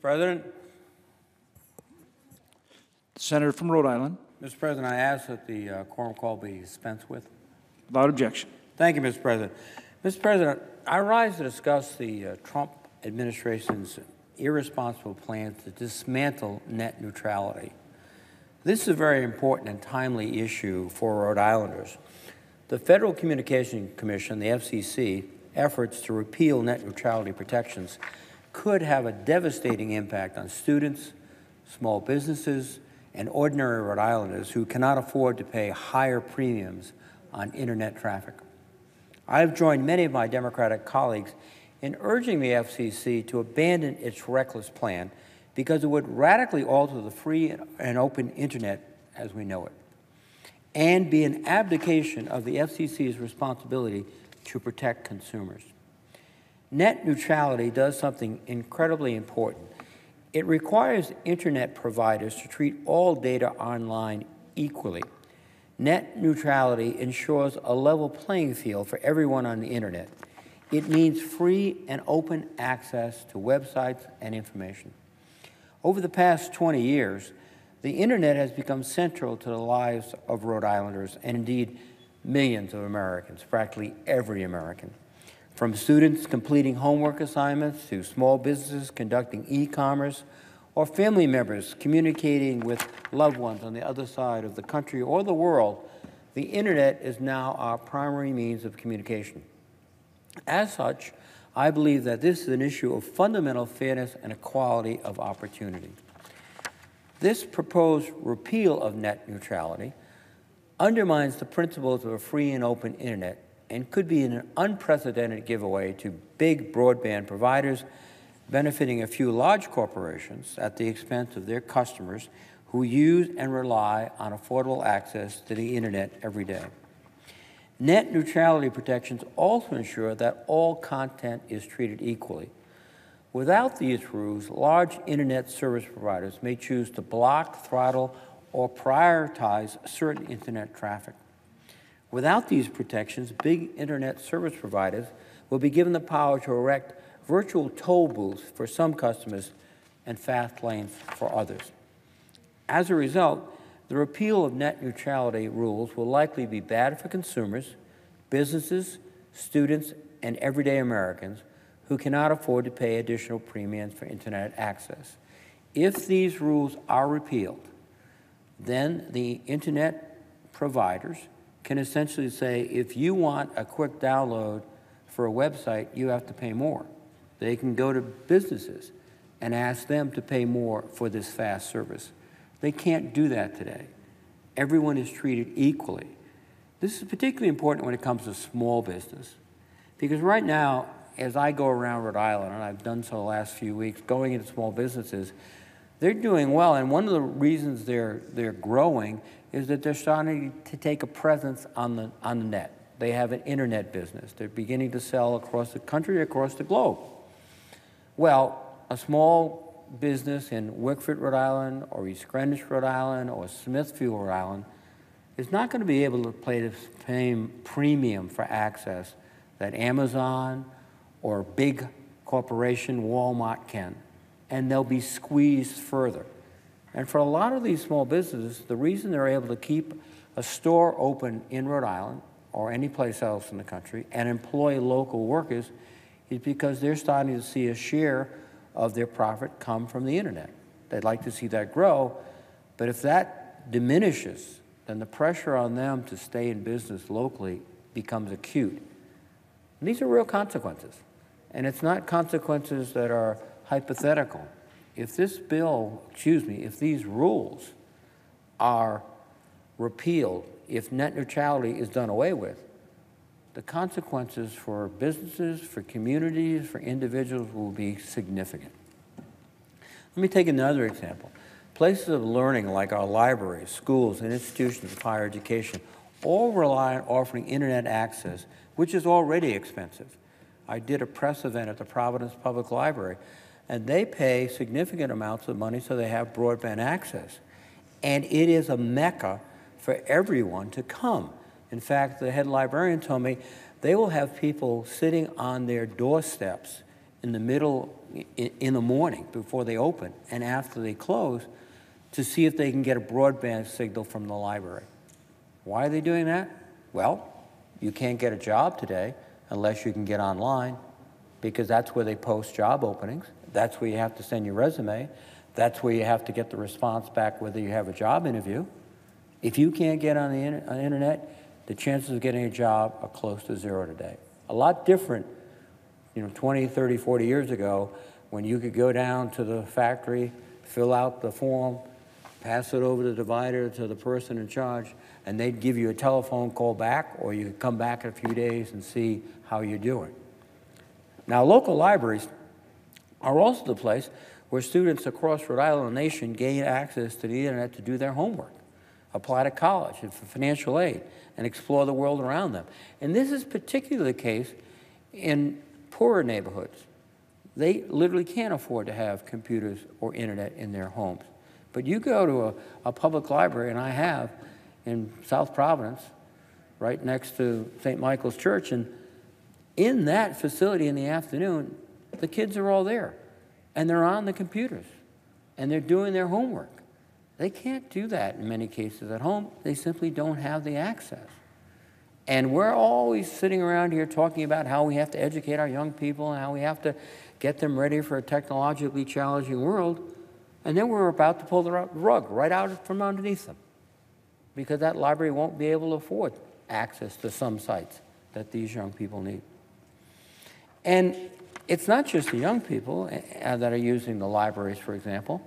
President. Senator from Rhode Island. Mr. President, I ask that the quorum call be dispensed with. Without objection. Thank you, Mr. President. Mr. President, I rise to discuss the Trump administration's irresponsible plans to dismantle net neutrality. This is a very important and timely issue for Rhode Islanders. The Federal Communications Commission, the FCC, efforts to repeal net neutrality protections could have a devastating impact on students, small businesses, and ordinary Rhode Islanders who cannot afford to pay higher premiums on internet traffic. I have joined many of my Democratic colleagues in urging the FCC to abandon its reckless plan because it would radically alter the free and open internet as we know it, and be an abdication of the FCC's responsibility to protect consumers. Net neutrality does something incredibly important. It requires internet providers to treat all data online equally. Net neutrality ensures a level playing field for everyone on the internet. It means free and open access to websites and information. Over the past 20 years, the internet has become central to the lives of Rhode Islanders and indeed millions of Americans, practically every American. From students completing homework assignments to small businesses conducting e-commerce or family members communicating with loved ones on the other side of the country or the world, the internet is now our primary means of communication. As such, I believe that this is an issue of fundamental fairness and equality of opportunity. This proposed repeal of net neutrality undermines the principles of a free and open internet and could be an unprecedented giveaway to big broadband providers, benefiting a few large corporations at the expense of their customers who use and rely on affordable access to the internet every day. Net neutrality protections also ensure that all content is treated equally. Without these rules, large internet service providers may choose to block, throttle, or prioritize certain internet traffic. Without these protections, big internet service providers will be given the power to erect virtual toll booths for some customers and fast lanes for others. As a result, the repeal of net neutrality rules will likely be bad for consumers, businesses, students, and everyday Americans who cannot afford to pay additional premiums for internet access. If these rules are repealed, then the internet providers can essentially say, if you want a quick download for a website, you have to pay more. They can go to businesses and ask them to pay more for this fast service. They can't do that today. Everyone is treated equally. This is particularly important when it comes to small business, because right now, as I go around Rhode Island, and I've done so the last few weeks, going into small businesses, they're doing well, and one of the reasons they're growing is that they're starting to take a presence on the net. They have an internet business. They're beginning to sell across the country, across the globe. Well, a small business in Wickford, Rhode Island, or East Greenwich, Rhode Island, or Smithfield, Rhode Island, is not going to be able to pay the same premium for access that Amazon or big corporation Walmart can, and they'll be squeezed further. And for a lot of these small businesses, the reason they're able to keep a store open in Rhode Island or any place else in the country and employ local workers is because they're starting to see a share of their profit come from the internet. They'd like to see that grow, but if that diminishes, then the pressure on them to stay in business locally becomes acute. And these are real consequences. And it's not consequences that are hypothetical. If this bill, if these rules are repealed, if net neutrality is done away with, the consequences for businesses, for communities, for individuals will be significant. Let me take another example. Places of learning like our libraries, schools, and institutions of higher education all rely on offering internet access, which is already expensive. I did a press event at the Providence Public Library, and they pay significant amounts of money so they have broadband access. And it is a mecca for everyone to come. In fact, the head librarian told me they will have people sitting on their doorsteps in the middle in the morning before they open and after they close to see if they can get a broadband signal from the library. Why are they doing that? Well, you can't get a job today unless you can get online, because that's where they post job openings. That's where you have to send your resume. That's where you have to get the response back whether you have a job interview. If you can't get on the internet, the chances of getting a job are close to zero today. A lot different, 20, 30, 40 years ago, when you could go down to the factory, fill out the form, pass it over the divider to the person in charge, and they'd give you a telephone call back, or you could come back in a few days and see how you're doing. Now, local libraries are also the place where students across Rhode Island and the nation gain access to the internet to do their homework, apply to college and for financial aid, and explore the world around them. And this is particularly the case in poorer neighborhoods. They literally can't afford to have computers or internet in their homes. But you go to a public library, and I have, in South Providence, right next to St. Michael's Church, and in that facility in the afternoon, the kids are all there, and they're on the computers, and they're doing their homework. They can't do that in many cases at home. They simply don't have the access. And we're always sitting around here talking about how we have to educate our young people and how we have to get them ready for a technologically challenging world, and then we're about to pull the rug right out from underneath them, because that library won't be able to afford access to some sites that these young people need. And it's not just the young people that are using the libraries, for example.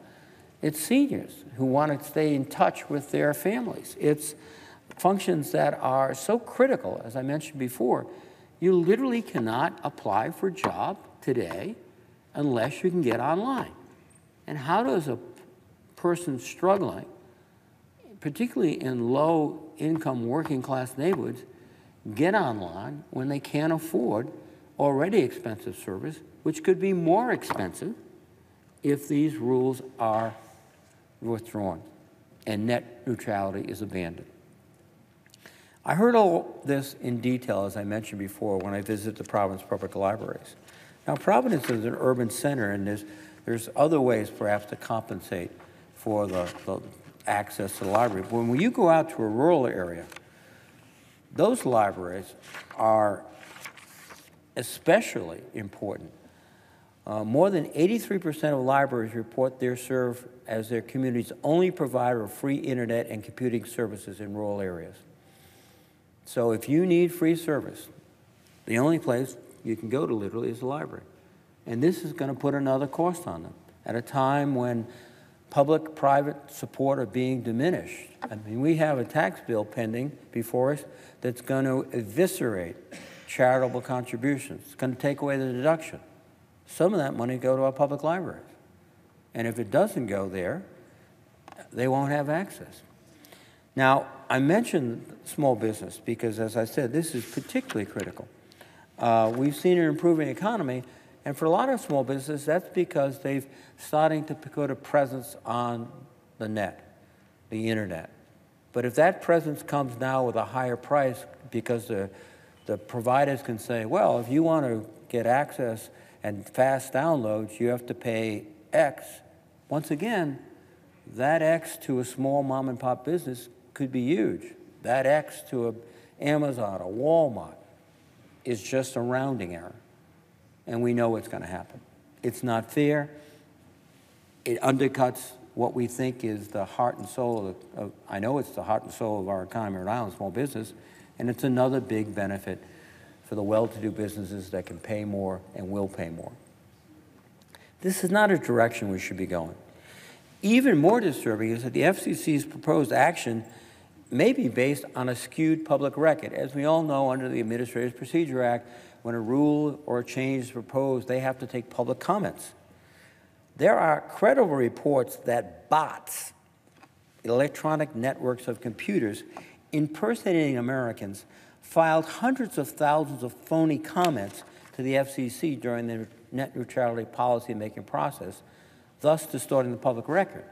It's seniors who want to stay in touch with their families. It's functions that are so critical, as I mentioned before. You literally cannot apply for a job today unless you can get online. And how does a person struggling, particularly in low-income working-class neighborhoods, get online when they can't afford already expensive service, which could be more expensive if these rules are withdrawn and net neutrality is abandoned? I heard all this in detail, as I mentioned before, when I visited the Providence Public Libraries. Now, Providence is an urban center, and there's other ways perhaps to compensate for the access to the library. But when you go out to a rural area, those libraries are especially important. More than 83% of libraries report they serve as their community's only provider of free internet and computing services in rural areas. So if you need free service, the only place you can go to literally is the library. And this is going to put another cost on them at a time when public-private support are being diminished. I mean, we have a tax bill pending before us that's going to eviscerate charitable contributions. It's going to take away the deduction. Some of that money go to our public libraries. And if it doesn't go there, they won't have access. Now, I mentioned small business because, as I said, this is particularly critical. We've seen an improving economy, and for a lot of small businesses, that's because they've starting to put a presence on the net, the internet. But if that presence comes now with a higher price because the providers can say, well, if you want to get access and fast downloads, you have to pay X. Once again, that X to a small mom and pop business could be huge. That X to Amazon or Walmart is just a rounding error. And we know what's going to happen. It's not fair. It undercuts what we think is the heart and soul of I know it's the heart and soul of our economy in Rhode Island, small business, and it's another big benefit for the well-to-do businesses that can pay more and will pay more. This is not a direction we should be going. Even more disturbing is that the FCC's proposed action may be based on a skewed public record. As we all know, under the Administrative Procedure Act, when a rule or a change is proposed, they have to take public comments. There are credible reports that bots, electronic networks of computers, impersonating Americans, filed hundreds of thousands of phony comments to the FCC during the net neutrality policy-making process, thus distorting the public record.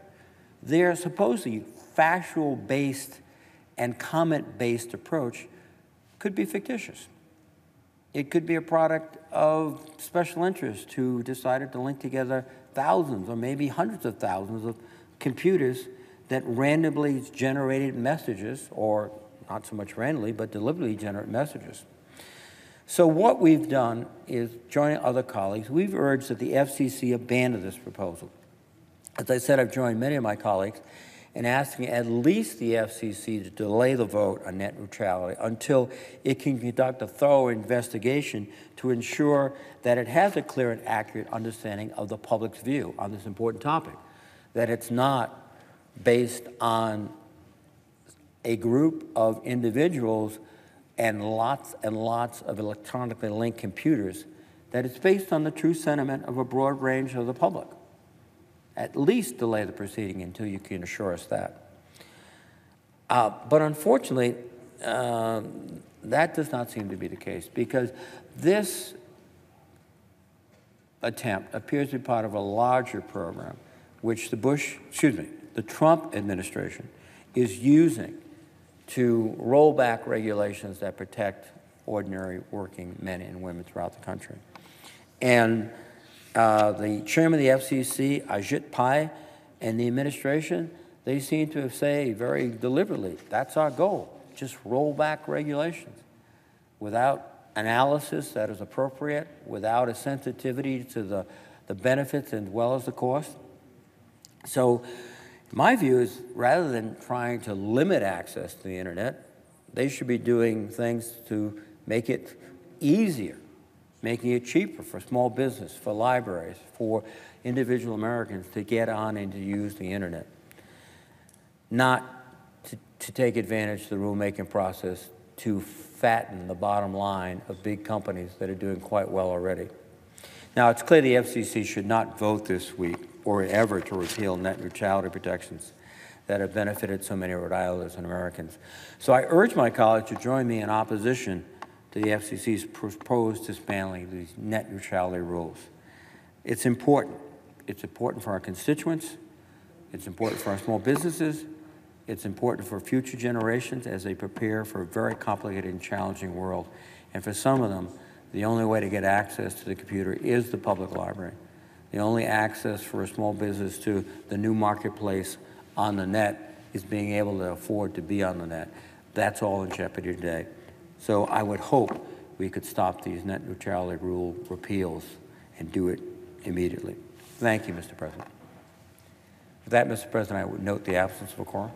Their supposedly factual-based and comment-based approach could be fictitious. It could be a product of special interests who decided to link together thousands or maybe hundreds of thousands of computers that randomly generated messages, or not so much randomly, but deliberately generate messages. So what we've done is, joining other colleagues, we've urged that the FCC abandon this proposal. As I said, I've joined many of my colleagues in asking at least the FCC to delay the vote on net neutrality until it can conduct a thorough investigation to ensure that it has a clear and accurate understanding of the public's view on this important topic, that it's not based on a group of individuals and lots of electronically linked computers, that it's based on the true sentiment of a broad range of the public. At least delay the proceeding until you can assure us that. But unfortunately, that does not seem to be the case, because this attempt appears to be part of a larger program which the Trump administration is using to roll back regulations that protect ordinary working men and women throughout the country. And the chairman of the FCC, Ajit Pai, and the administration, they seem to have said very deliberately, that's our goal, just roll back regulations without analysis that is appropriate, without a sensitivity to the benefits as well as the cost. So my view is, rather than trying to limit access to the internet, they should be doing things to make it easier, making it cheaper for small business, for libraries, for individual Americans to get on and to use the internet, not to take advantage of the rulemaking process to fatten the bottom line of big companies that are doing quite well already. Now, it's clear the FCC should not vote this week or ever to repeal net neutrality protections that have benefited so many Rhode Islanders and Americans. So I urge my colleagues to join me in opposition to the FCC's proposed dismantling of these net neutrality rules. It's important. It's important for our constituents. It's important for our small businesses. It's important for future generations as they prepare for a very complicated and challenging world. And for some of them, the only way to get access to the computer is the public library. The only access for a small business to the new marketplace on the net is being able to afford to be on the net. That's all in jeopardy today. So I would hope we could stop these net neutrality rule repeals and do it immediately. Thank you, Mr. President. With that, Mr. President, I would note the absence of a quorum.